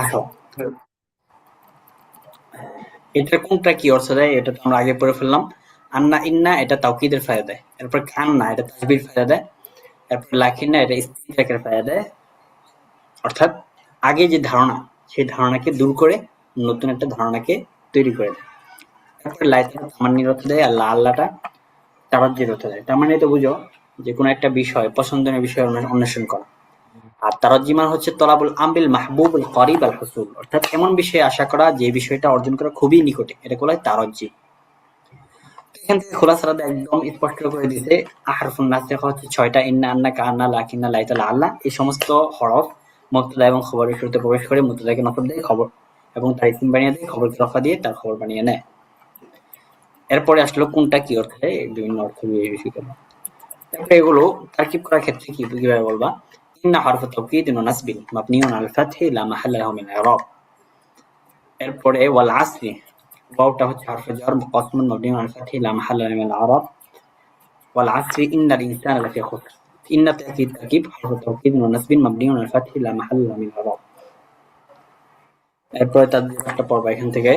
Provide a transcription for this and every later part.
আসো। এটা কোনটা কি অর্থ দেয় এটা তো আমরা আগে পড়ে ফেললাম। আন্না ইন্না এটা তাওকিদের ফায়দা দেয়। এরপর কান্না এটা তাসবির ফায়দা দেয়। এরপর লাকিন্না এটা ইস্তিরাকের ফায়দা দেয়। অর্থাৎ আগে যে ধারণা সেই ধারণাকে দূর করে নতুন একটা ধারণাকে তৈরি করে দেয়। তারপরে লাইতা তামান্নির অর্থ দেয় আর আল্লাহটা তারাজ্জির অর্থ দেয়। তার মানে তো বুঝো যে কোনো একটা বিষয় পছন্দনীয় বিষয় অন্বেষণ করা। আর তারাজ্জি মানে হচ্ছে তলাবুল আমবিল মাহবুবুল করিব আল হুসুল, অর্থাৎ এমন বিষয়ে আশা করা যে বিষয়টা অর্জন করা খুবই নিকটে, এটা বলা হয় তারাজ্জি। এখান থেকে খোলাসাটা একদম স্পষ্ট করে দিতে আহরফুন নাস লেখা হচ্ছে ছয়টা, ইন্না আন্না কান্না লাকিন্না লাইতালা আল্লাহ, এই সমস্ত হরফ মুবতাদা এবং খবরের শুরুতে প্রবেশ করে মুবতাদাকে নসব দেয়, খবর এবং তার ইসম বানিয়ে দেয়, খবরকে রফা দিয়ে তার খবর বানিয়ে নেয়। এরপরে আসলো কোনটা কি অর্থে, বিভিন্ন অর্থ বেশি করে। তারপরে এগুলো তারকিব করার ক্ষেত্রে কিভাবে বলবা, ইন্না হরফ তাওকীদ ওয়া নাসবিন মাবনিউন আল ফাতহি লা মাহাল্লা লাহু মিন ইরাব। এরপরে ওয়াল আসরি, ওয়াওটা হচ্ছে হরফ জার মুকাসসাম মাবনিউন আল ফাতহি লা মাহাল্লা লাহু মিন ইরাব। ওয়াল আসরি ইন্নাল ইনসানা লাফি খুসর, ইন্না তারকিব হরফ তাওকীদ ওয়া নাসবিন মাবনিউন আল ফাতহি লা মাহাল্লা লাহু মিন ইরাব। এরপরে তার পড়বা এখান থেকে।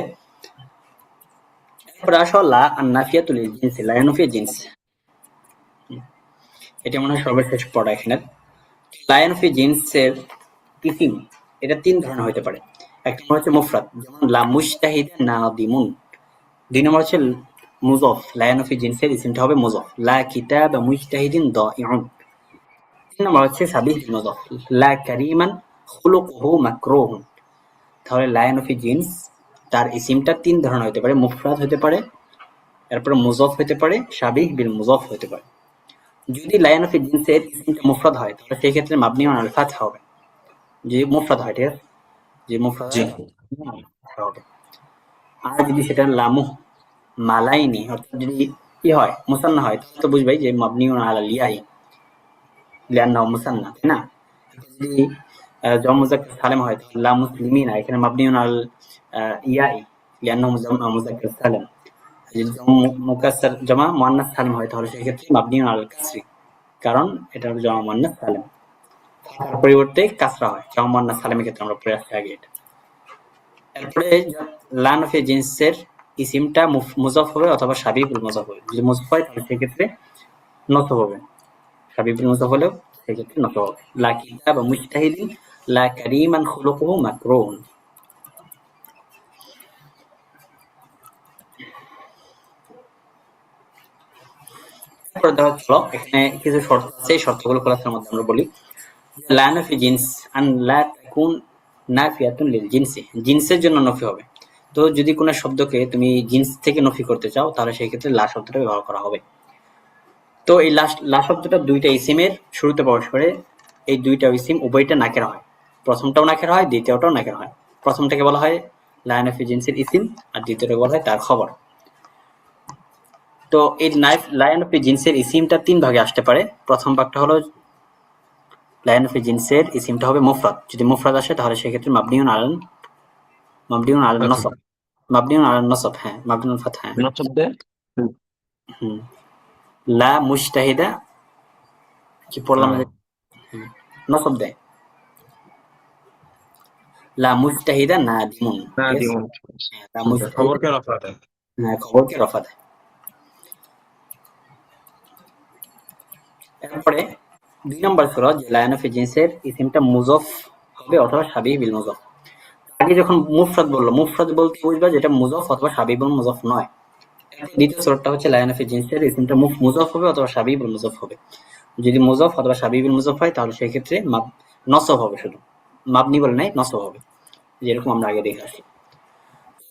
এরপরে আসো লা আন নাফিয়াতুল জিনস, লা ইয়ানফি জিনস, এটা মনে হয় সর্বশেষ পড়া এখানে। লায়ন ফি জিন্সের ইসিম এটা তিন ধরনের হতে পারে। এক নম্বর হচ্ছে মুফরাদ, যেমন লা মুজতাহিদা নাদিমুন। দুই নম্বর হচ্ছে মুজফ, লায়ন ফি জিন্সের ইসিমটা হবে মুজফ, লা কিতাবা মুজতাহিদিন দাইউন। তিন নম্বর হচ্ছে সাবিহ মুজফ, লা কারিমান খুলুকুহু মাকরুহুন। তাহলে লায়ন ফি জিন্স তার ইসিমটা তিন ধরনের হতে পারে, মুফরাদ হতে পারে, এরপর মুজফ হতে পারে, সাবিহ বিল মুজফ হতে পারে। যদি লায়ন ফি জিন্সের ইসিমটা মুফরাদ হয় তাহলে সেই ক্ষেত্রে মাবনি আল ফাতহা হবে, যদি মুফরাদ হয়, ঠিক আছে, যে মুফরাদ জি। হবে। আর যদি সেটা লামু মালাইনি অর্থাৎ যদি কি হয় মুসান্না হয় তাহলে তো বুঝবাই যে মাবনিউন আলা লিয়াহি লিআন্নাহু মুসান্না, তাই না? যদি জম মুজাক্কার সালেম হয় তাহলে লা মুসলিমিনা, এখানে মাবনিউন আল ইয়াই লিআন্নাহু মুজাক্কার সালেম। যদি জম মুকাসসার জামা মুআন্নাস সালিম হয় তাহলে সেই ক্ষেত্রে মাবনিউন আল কাসরি, কারণ এটা হলো জামা মুআন্নাস সালেম। তার পরিবর্তে কাসরা হয় জামা মুআন্নাস সালেমের ক্ষেত্রে, আমরা পড়ে আসছি আগে এটা। এরপরে লান ফি জিন্সের ইসিমটা মুজাফ হবে অথবা সাবিবুল মুজাফ হবে। যদি মুজাফ হয় তাহলে সেক্ষেত্রে নসব হবে, সাবিবুল মুজাফ হলেও সেক্ষেত্রে নসব হবে। লা কিতাবা মুজতাহিদিন লা কারিমান খুলুকুহু মাকরুহুন। এরপরে দেখো চলো এখানে কিছু শর্ত আছে, এই শর্তগুলো ক্লাসের মধ্যে আমরা বলি। লান ফি জিন্স আন লা তাকুন নাফিয়াতুন লিল জিনসি, জিন্সের জন্য নফি হবে। তো যদি কোনো শব্দকে তুমি জিন্স থেকে নফি করতে চাও তাহলে সেই ক্ষেত্রে লা শব্দটা ব্যবহার করা হবে। তো এই লা শব্দটা দুইটা ইসিমের শুরুতে প্রবেশ করে, এই দুইটা ইসিম উভয়টা নাকেরা হয়, প্রথমটাও নাকেরা হয় দ্বিতীয়টাও নাকেরা হয়। প্রথমটাকে বলা হয় লায়ন অফ জিন্সের ইসিম আর দ্বিতীয়টাকে বলা হয় তার খবর। তো এই লায়ন অফ জিন্সের ইসিমটা তিন ভাগে আসতে পারে। প্রথম ভাগটা হলো লায়ন অফ জিন্সের ইসিমটা হবে মুফরাদ, যদি মুফরাদ আসে তাহলে সেক্ষেত্রে মাবনিউন আলান আচ্ছা, নসব, মাবনিউন আলান নসব, হ্যাঁ মাবনিউন ফাতহা, হ্যাঁ। বিনা শব্দে হুম, লা মুজতাহিদা কি পড়লাম না, নসব দেয় লা মুজতাহিদা নাদিমুন, না ঠিক আছে? দিমন। হ্যাঁ, লা ওকে, মুজতাহিদা, খবরকে রফা দেয়। হ্যাঁ, খবরকে রফা দেয়। এরপরে ২ নম্বর সূরা যে লায়ন অফ জিনসের ইসিমটা মুযাফ হবে অথবা শাবিহ বিল মুযাফ। আগে যখন মুফরাদ বললো, মুফরাদ বলতে বুঝবা যেটা মুযাফ অথবা শাবিহ বিল মুযাফ নয়। দ্বিতীয় সূরাটা হচ্ছে লায়ন অফ জিনসের ইসিমটা মুযাফ হবে অথবা শাবিহ বিল মুযাফ হবে। যদি মুযাফ অথবা শাবিহ বিল মুযাফ হয় তাহলে সেই ক্ষেত্রে নসব হবে, শুধু মাবনি বলে নাই, নসব হবে, যেরকম আমরা আগে দেখে আসি।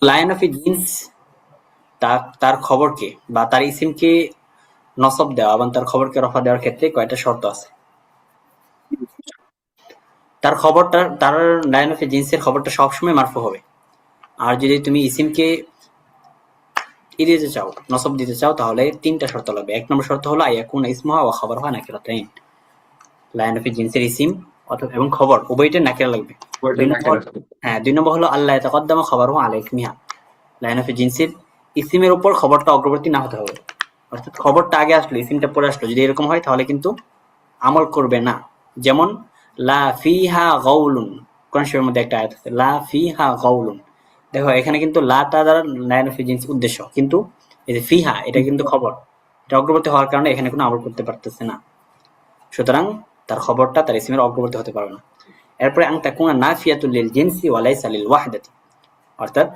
লায়ন অফ জিন্স তার খবরকে বা তার ইসিমকে নসব দেওয়া এবং তার খবরকে রফা দেওয়ার ক্ষেত্রে কয়টা শর্ত আছে। তার খবরটা, তার লায়ন অফ জিন্সের খবরটা সবসময় মারফু হবে। আর যদি তুমি ইসিমকে দিতে চাও, নসব দিতে চাও, তাহলে তিনটা শর্ত লাগবে। এক নম্বর শর্ত হলো আইয়াকুন ইসমুহা ওয়া খাবারুহা নাকিরাতাইন, লায়ন অফ জিন্সের ইসিম অথবা এবং খবর উভয়টা নাকিরা লাগবে। ওইটা দুই না নম্বর, কেন? হ্যাঁ, ২ নম্বর হলো আল্লাহ ইয়াতাকাদ্দামা খাবারুহু আলা ইসমিহা, লায়ন অফ জিন্সের ইসিমের উপর খবরটা অগ্রবর্তী না হতে হবে। অর্থাৎ খবরটা আগে আসলো ইসিমটা পরে আসলো, যদি এরকম হয় তাহলে কিন্তু আমল করবে না। যেমন লা ফিহা গাউলুন, কোরআন শরীফের মধ্যে একটা আয়াত আছে, লা ফিহা গাউলুন। দেখো এখানে কিন্তু লাটা দ্বারা লাইন অফ জিন্স উদ্দেশ্য, কিন্তু এই যে ফিহা এটা কিন্তু খবর, এটা অগ্রবর্তী হওয়ার কারণে এখানে কোনো আমল করতে পারতেছে না, সুতরাং তার খবরটা তার ইসমের অগ্রবর্তী হতে পারবে না। এরপরে আন তাকুনা নাফিয়াতুল লিল জিনসি ওয়া লাইসা লিল ওয়াহদাতি, অর্থাৎ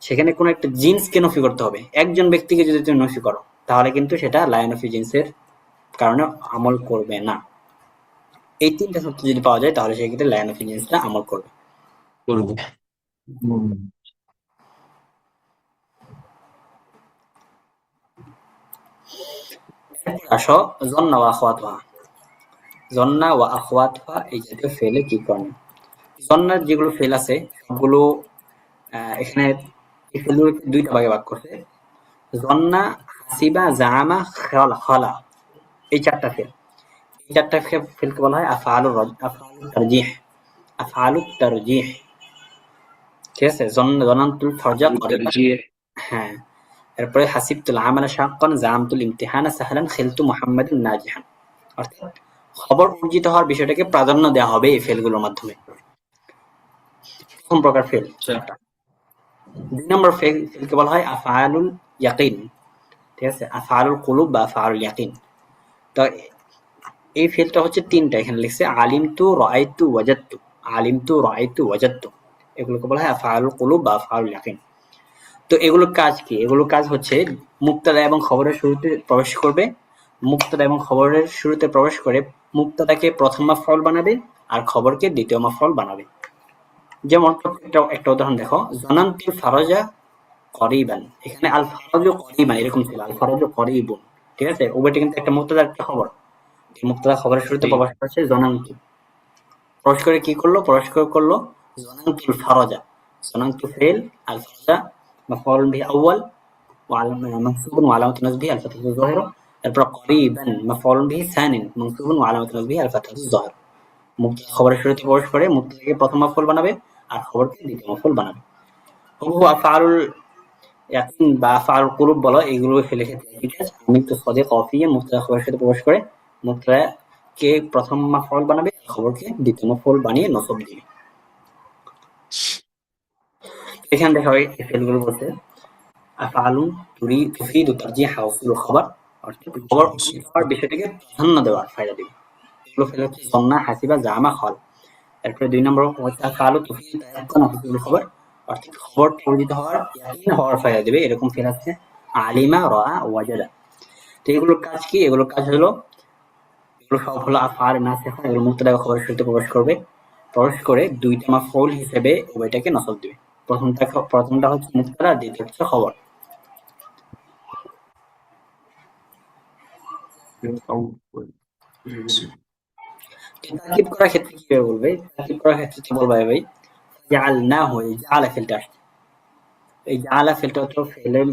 সেখানে কোনো একটা জিন্সকে নফি করতে হবে, একজন ব্যক্তিকে যদি তুমি নফি করো তাহলে কিন্তু সেটা লাইন অফ জিন্সের কারণে আমল করবে না। এই তিনটা শর্ত যদি পাওয়া যায় তাহলে সেক্ষেত্রে লাইন অফ জিন্সটা আমল করবে। করবে। হুম। আসো জন্না ওয়া আখওয়াতুহা, জন্না ওয়া আখওয়াতুহা এই জাতীয় ফেলে কি করে? জন্নার যেগুলো ফেল আছে সবগুলো এখানে এই ফেলগুলোকে দুইটা ভাগে ভাগ করছে। জন্না, হাসিবা, জামা, খালা, খালা, এই চারটা ফেল। এই চারটা ফেলকে বলা হয় আফআলুত তারজিহ, আফআলুত তারজিহ। ঠিক আছে? জনান্তুল ফরজা করিবান, بالترجيح। হ্যাঁ। এরপরে হাসিবতুল আমালা শাক্কান, জামতুল ইমতিহানা সাহলান, খিলতু মুহাম্মাদান নাজিহান। অর্থাৎ খবর অর্জিত হওয়ার বিষয়টাকে প্রাধান্য দেওয়া হবে এই ফেলগুলোর মাধ্যমে। প্রথম প্রকার ফেল আচ্ছা। চারটা। ২ নম্বর ফেলকে বলা হয় আফআলুল ইয়াকিন। ঠিক আছে? আফআলুল কুলুব বা আফআলুল ইয়াকিন। তো এই ফেলটা হচ্ছে তিনটা, এখানে লিখছে আলিমতু, রাআইতু, ওয়াজাদতু। আলিমতু, রাআইতু, ওয়াজাদতু। এগুলোকে বলা হয় আফআলুল কুলুব বা আফআলুল ইয়াকিন। তো এগুলোর কাজ কি? এগুলোর কাজ হচ্ছে মুক্তাদা এবং খবরের শুরুতে প্রবেশ করবে। মুক্তাদা এবং খবরের শুরুতে প্রবেশ করে মুক্তাদাকে প্রথম মাফউল বানাবে আর খবরকে দ্বিতীয় মাফউল বানাবে। যেমন একটা উদাহরণ দেখো, জনান্তুল ফারাজা করিবান। এখানে আল ফারাজু করিবান এরকম ছিল, আল ফারাজু করিবুন। ঠিক আছে? উভয়টা কিন্তু একটা মুক্তাদা একটা খবর। এই মুক্তাদা খবরের শুরুতে জি। প্রবেশ করেছে জনান্তু। প্রবেশ করে কি করলো? প্রবেশ করে করলো জনান্তুল ফারাজা। জনান্তু ফেল, আল ফারাজা মাফউল বিহি আউয়াল منصوب وعلامة نصبه الفتحة الظاهرة. এরপর قريبا مفعول به ثانٍ منصوب وعلامة نصبه الفتحة الظاهرة. মুক্তাদা খবরের শুরুতে প্রবেশ করে মুক্তাদাকে প্রথম মাফউল বানাবে আর খবরকে দ্বিতীয় মাফউল বানাবে। হুবহু আফআলুল ইয়াকিন বা আফআলুল কুলুব বলো, এগুলো ফেলে ক্ষেত্রে একই কাজ। আমিনতু সাদিক কফিয়া মুক্তাদা খবরের সাথে প্রবেশ করে মুক্তাদাকে প্রথম মাফউল বানাবে আর খবরকে দ্বিতীয় মাফউল বানিয়ে নসব দিবে। এখানে দেখা হয় এই ফেলগুলো বলতে আফআলুন তুফিদু তারজিহা ওয়াসুলুল খবর, অর্থাৎ খবর অর্জিত হওয়ার বিষয়টাকে প্রাধান্য দেওয়ার ফায়দা দিবে। এগুলো ফেল হচ্ছে জন্না, হাসিবা, জামা, খল। এরপরে ২ নম্বর হচ্ছে আফআলু তুফিদু তায়াক্কুন ওয়াসুলুল খবর, অর্থাৎ খবর অর্জিত হওয়ার ইয়াকিন হওয়ার ফায়দা দিবে। এরকম ফেল আছে আলিমা, রাআ, ওয়াজাদা। তো এগুলোর কাজ কি? এগুলোর কাজ হলো, এগুলো সব হলো আফআল নাসিখা। এগুলো মুবতাদা বা খবরের শুরুতে প্রবেশ করবে। প্রবেশ করে দুইটা মাফউল হিসেবে উভয়টাকে নসব দিবে। প্রথমটা হচ্ছে মুবতাদা, দ্বিতীয়টা হচ্ছে খবর। الأول. তারকিব করার ক্ষেত্রে কিভাবে বলবে? তারকিব করার ক্ষেত্রে কি বলবে ভাই? জাআলনাহু, এই জাআলা ফেলটা আসছে। এই জাআলা ফেলটা হচ্ছে ফেলের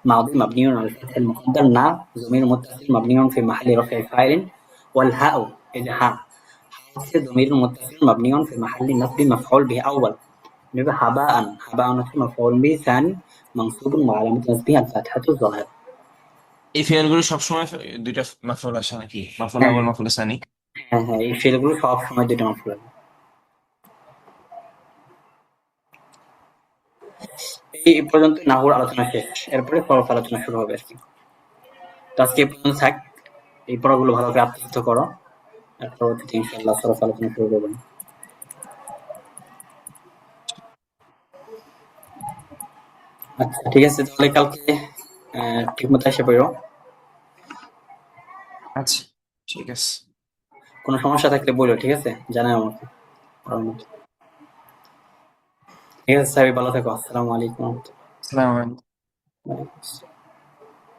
মাদি মাবনিউন আল ফাতহিল মুকদ্দার, না যমির মুত্তাসিল মাবনিউন ফি মাহাল্লি রাফই ফাইলিন, ওয়াল হাউ, এই যে হা, হচ্ছে যমির মুত্তাসিল মাবনিউন ফি মাহাল্লি নাসবি মাফউল বিহি আউয়াল। যেমন হাবাআন, হাবাআন হচ্ছে মাফউল বিহি সানি মানসুবুন ওয়া আলামাতু নাসবিহি আল ফাতহাতু যাহিরা। এই ফেয়ারগুলো সবসময় দুইটা মাফউল আসে নাকি? মাফউল হ্যাঁ আউয়াল, মাফউল সানি? হ্যাঁ হ্যাঁ, এই ফেলগুলো সব সময় দুইটা মাফউল হবে। এই পর্যন্ত নাহুর আলোচনা শেষ। এরপরে ফরফ আলোচনা শুরু হবে আর কি। তো আজকে এই পর্যন্ত থাক। এই পড়াগুলো ভালো করে আত্মস্থ করো। আর পরবর্তীতে ইনশাআল্লাহ ফরফ আলোচনা শুরু করবেন। আচ্ছা ঠিক আছে, তাহলে কালকে ঠিক মতো এসে পড়ো। আচ্ছা, ঠিক আছে। কোনো সমস্যা থাকলে বলো, ঠিক আছে? জানাও আমাকে পড়ার মধ্যে। ঠিক আছে, সবাই ভালো থেকো। আসসালামু আলাইকুম ওয়া রাহমাতুল্লাহ। সালাম আলাইকুম। ওয়া আলাইকুম আসসালাম।